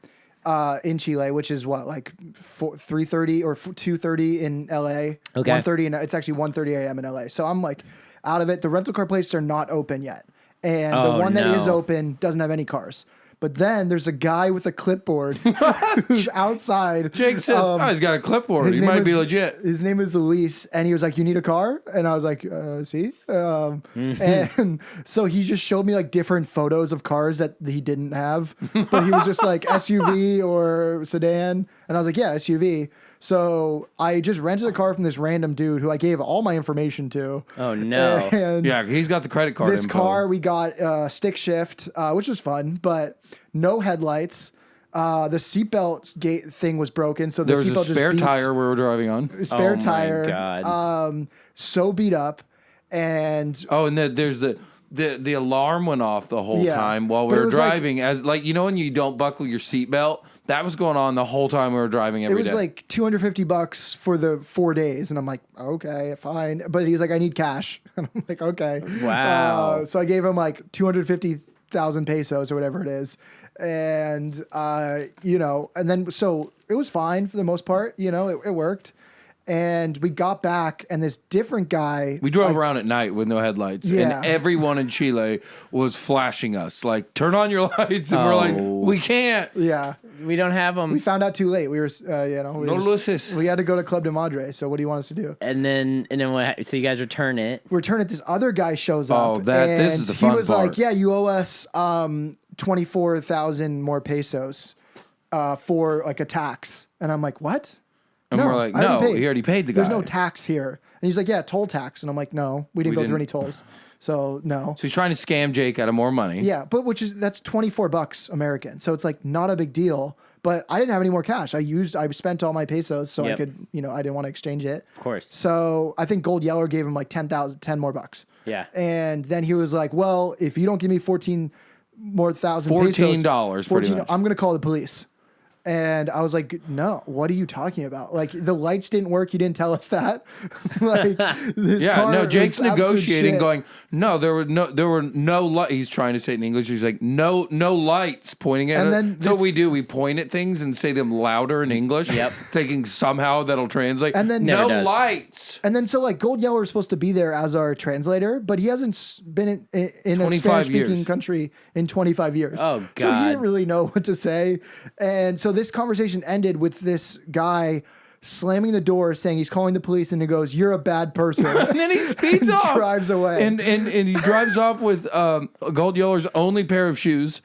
In Chile, which is what, like 3:30 or 2:30 in LA. Okay. 1:30 it's actually 1:30 a.m. in LA. So I'm like out of it. The rental car places are not open yet, and the one that is open doesn't have any cars. But then there's a guy with a clipboard who's outside. Jake says, he's got a clipboard. He might be legit. His name is Luis, and he was like, "You need a car?" And I was like, "See." And so he just showed me like different photos of cars that he didn't have, but he was just like SUV or sedan, and I was like, "Yeah, SUV." So I just rented a car from this random dude who I gave all my information to. Oh no! And yeah, he's got the credit card. This info. car we got stick shift, which was fun, but no headlights. The seatbelt gate thing was broken, so the there was seatbelt a spare just beeped. tire we were driving on. Spare my tire. God. So beat up, and and there's the alarm went off the whole time while we But it were was like- driving. As like when you don't buckle your seatbelt, that was going on the whole time we were driving it every was day. like $250 for the 4 days, and I'm like, okay, fine. But he's like, I need cash, and I'm like, okay. Wow. So I gave him like 250,000 pesos or whatever it is, and and then so it was fine for the most part. It worked. And we got back, and this different guy. We drove around at night with no headlights, Yeah. and everyone in Chile was flashing us like, "Turn on your lights," and we're like, "We can't." Yeah. We don't have them. We found out too late. We were, No luces. we had to go to Club de Madre. So what do you want us to do? And then what? So you guys return it. Return it. This other guy shows up. Oh, this and is the fun He was part. like, "Yeah, you owe us 24,000 more pesos for like a tax." And I'm like, "What?" And No, we're like, I already "No, paid. he already paid the guy." There's no tax here. And he's like, "Yeah, toll tax." And I'm like, "No, we didn't go through any tolls." So no. So he's trying to scam Jake out of more money. Yeah, but that's $24 American. So it's like not a big deal. But I didn't have any more cash. I spent all my pesos so I Yep. could, I didn't want to exchange it. Of course. So I think Gold Yeller gave him like 10 more bucks. Yeah. And then he was like, "Well, if you don't give me 14 more thousand $14 pesos, pretty much. I'm going to call the police." And I was like, "No, what are you talking about? Like the lights didn't work. You didn't tell us that." Like this car was Jake's absolute negotiating, shit. going, "No, there were no light." He's trying to say it in English. He's like, "No lights," pointing at And it. then So this- we do. We point at things and say them louder in English. Yep. Thinking somehow that'll translate. And then- Never no does. lights. And then so like Gold Yeller was supposed to be there as our translator, but he hasn't been in a 25 Spanish-speaking years. country in 25 years. Oh, So he God. didn't really know what to say. And so this conversation ended with this guy slamming the door, saying he's calling the police, and he goes, "You're a bad person." And then he speeds off. Drives away. And he drives off with Gold Yeller's only pair of shoes.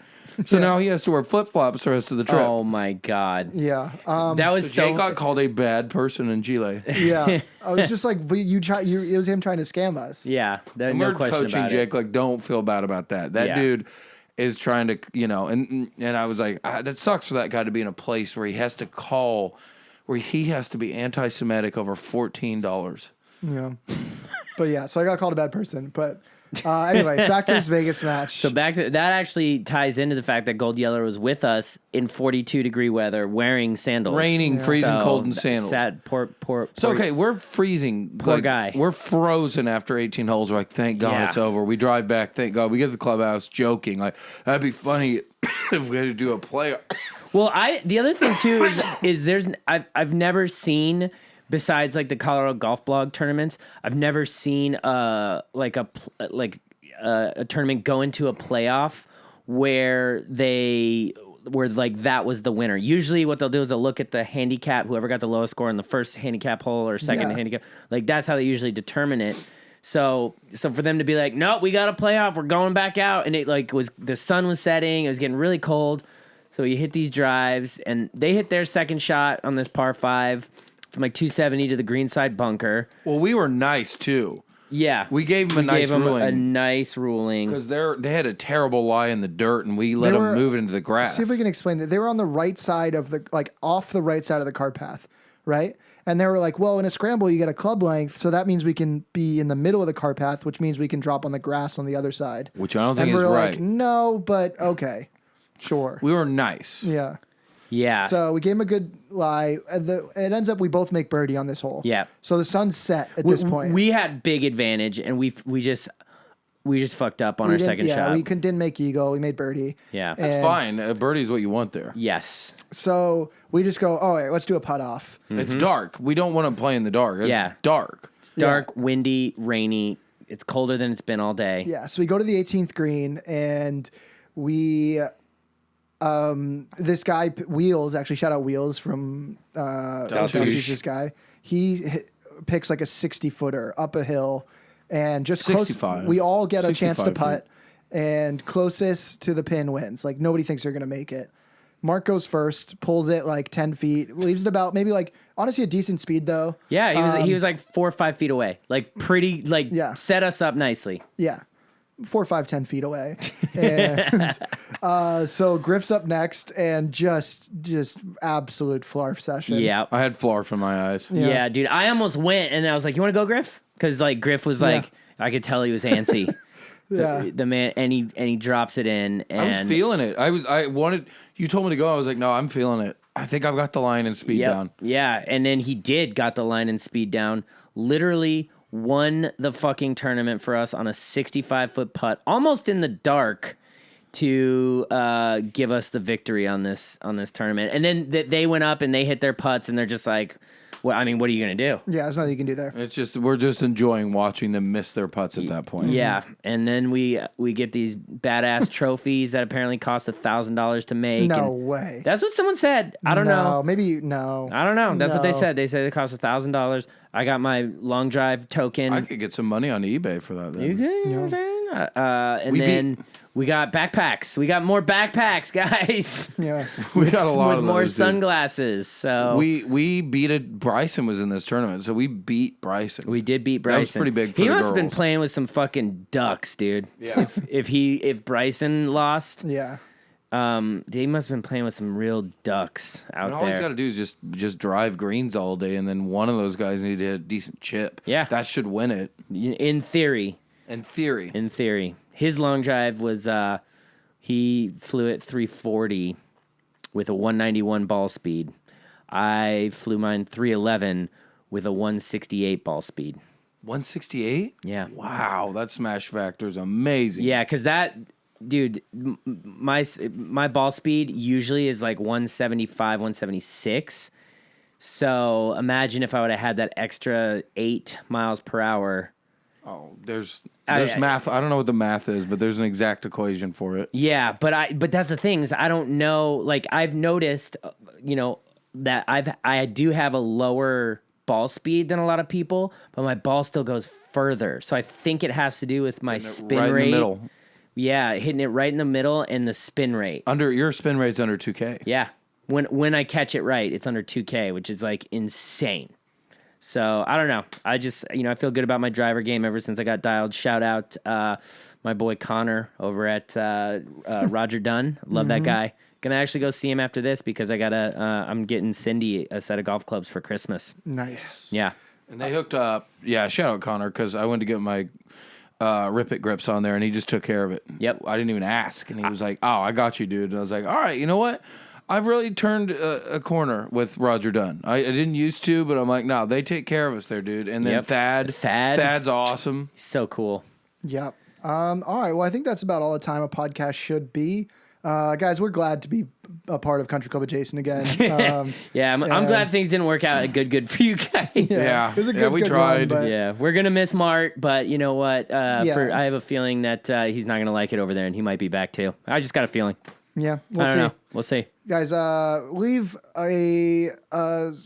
So now he has to wear flip-flops the rest of the trip. Oh my god. Yeah. That was So Jake got called a bad person in Chile. Yeah. I was just like, it was him trying to scam us. Yeah, And no we're question coaching about Jake, it. like, don't feel bad about that. That Yeah. dude is trying to, and I was like, that sucks for that guy to be in a place where he has to be anti-Semitic over $14. Yeah. But yeah, so I got called a bad person. But anyway, back to this Vegas match. So back to that actually ties into the fact that Gold Yeller was with us in 42-degree weather wearing sandals. Raining, freezing cold in sandals. Sad, poor. So, okay, we're freezing. Poor guy. We're frozen after 18 holes. We're like, thank God Yeah. it's over. We drive back. Thank God. We get to the clubhouse joking. Like, that'd be funny if we had to do a play. Well, the other thing too is I've never seen, besides like the Colorado Golf Blog tournaments, I've never seen a tournament go into a playoff where that was the winner. Usually what they'll do is they'll look at the handicap, whoever got the lowest score in the first handicap hole or second handicap. Like that's how they usually determine it. So for them to be like, no, we got a playoff, we're going back out, and it the sun was setting, it was getting really cold. So you hit these drives, and they hit their second shot on this par 5 from like 270 to the greenside bunker. Well, we were nice, too. Yeah. We gave them a nice ruling. Because they had a terrible lie in the dirt, and we let them move it into the grass. See if we can explain that. They were on the right side of off the right side of the cart path, right? And they were like, well, in a scramble, you get a club length, so that means we can be in the middle of the cart path, which means we can drop on the grass on the other side. Which I don't think and is we're right. like, no, but okay, sure. We were nice. Yeah. Yeah. So we gave him a good lie. It ends up we both make birdie on this hole. Yeah. So the sun's set at this point. We had big advantage, and we just fucked up on our second shot. Yeah, we didn't make eagle. We made birdie. Yeah. That's fine. Birdie is what you want there. Yes. So we just go, all right, let's do a putt off. It's dark. We don't want to play in the dark. It's dark. It's dark, windy, rainy. It's colder than it's been all day. Yeah. So we go to the 18th green, and we... this guy Wheels, actually shout out Wheels from Daltouche. this guy. He picks like a 60-footer up a hill, and just 65. close. We all get a chance to 65 putt, and closest to the pin wins. Like nobody thinks they're gonna make it. Mark goes first, pulls it like 10 feet, leaves it about maybe like honestly a decent speed though. Yeah, he was like 4 or 5 feet away, like pretty set us up nicely. Yeah. 4, 5, 10 feet away. And so Griff's up next, and just absolute flarf session. Yeah. I had flarf in my eyes. Yeah, dude. I almost went, and I was like, "You want to go, Griff?" Because like Griff was like, I could tell he was antsy. Yeah. The man, and he drops it in, and I was feeling it. I wanted. You told me to go. I was like, no, I'm feeling it. I think I've got the line and speed down. Yeah, and then he got the line and speed down. Literally won the fucking tournament for us on a 65-foot putt, almost in the dark, to give us the victory on this tournament. And then they went up and they hit their putts, and they're just like, well, I mean, what are you gonna do? Yeah, there's nothing you can do there. It's just we're just enjoying watching them miss their putts at that point. Yeah, and then we get these badass trophies that apparently cost $1,000 to make. No and way. That's what someone said. I don't know. Maybe no. I don't know. That's what they No. said. They said it cost $1,000. I got my long drive token. I could get some money on eBay for that. Then. You good? You know what I'm saying? And then we got backpacks. We got more backpacks, guys. Yeah. We got a lot with of more those, dude. sunglasses. So We beat it. Bryson was in this tournament, so we beat Bryson. we did beat Bryson. That was pretty big for he the must have been girls. playing with some fucking ducks, dude. Yeah. If Bryson lost, Yeah. he must have been playing with some real ducks out And all he's got there. to do is just drive greens all day, and then one of those guys need to hit a decent chip. Yeah. that should win it. In theory. In theory. In theory. His long drive was he flew at 340 with a 191 ball speed. I flew mine 311 with a 168 ball speed. 168? Yeah. Wow, that smash factor is amazing. Yeah, because that, dude, my ball speed usually is like 175, 176. So imagine if I would have had that extra 8 miles per hour. Oh, there's I- math. I don't know what the math is, but there's an exact equation for it. Yeah, but that's the thing is I don't know. Like I've noticed, that I do have a lower ball speed than a lot of people, but my ball still goes further. So I think it has to do with my spin right rate. in the middle. Yeah, hitting it right in the middle and the spin rate. Your spin rate's under 2K. Yeah. When I catch it right, it's under 2K, which is like insane. So I don't know. I just, I feel good about my driver game ever since I got dialed. Shout out my boy Connor over at Roger Dunn. Love that guy. Gonna actually go see him after this because I'm getting Cindy a set of golf clubs for Christmas. Nice. Yeah. And they hooked up. Yeah, shout out Connor because I went to get my Rip It grips on there and he just took care of it. Yep. I didn't even ask. And he was like, oh, I got you, dude. And I was like, all right, you know what? I've really turned a corner with Roger Dunn. I didn't used to, but I'm like, no, they take care of us there, dude. And then Yep. Thad's awesome. So cool. Yep. All right. Well, I think that's about all the time a podcast should be. Guys, we're glad to be a part of Country Club Adjacent again. Yeah, I'm glad things didn't work out good for you guys. Yeah. It was a good, we good tried. Run, but Yeah, we're gonna miss Mart, but you know what? I have a feeling that he's not gonna like it over there, and he might be back too. I just got a feeling. yeah, we'll I see. don't know. We'll see. Guys, leave a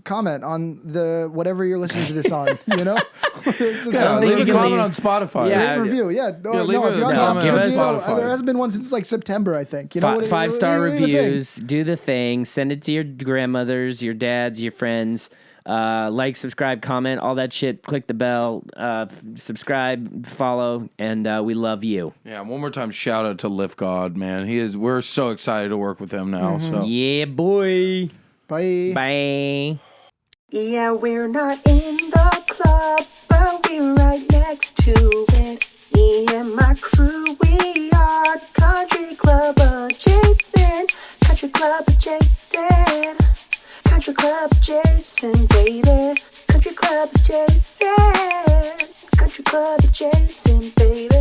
comment on the whatever you're listening to this on. Yeah, leave a you can comment leave- on Spotify. Yeah. Rate and review. Yeah, leave a if you're on comment on review, Spotify. there hasn't been one since like September, I think. Five-star leave a thing. reviews. Do the thing. Send it to your grandmothers, your dads, your friends. Like, subscribe, comment, all that shit. Click the bell. Subscribe, follow, and we love you. Yeah, one more time, shout out to Lift God, man. We're so excited to work with him now. So Yeah, boy. Bye. Bye. Yeah, we're not in the club, but we're right next to it. Me and my crew, we are Country Club Adjacent. Country Club Adjacent. Country Club Adjacent, baby. Country Club Adjacent. Country Club Adjacent, baby.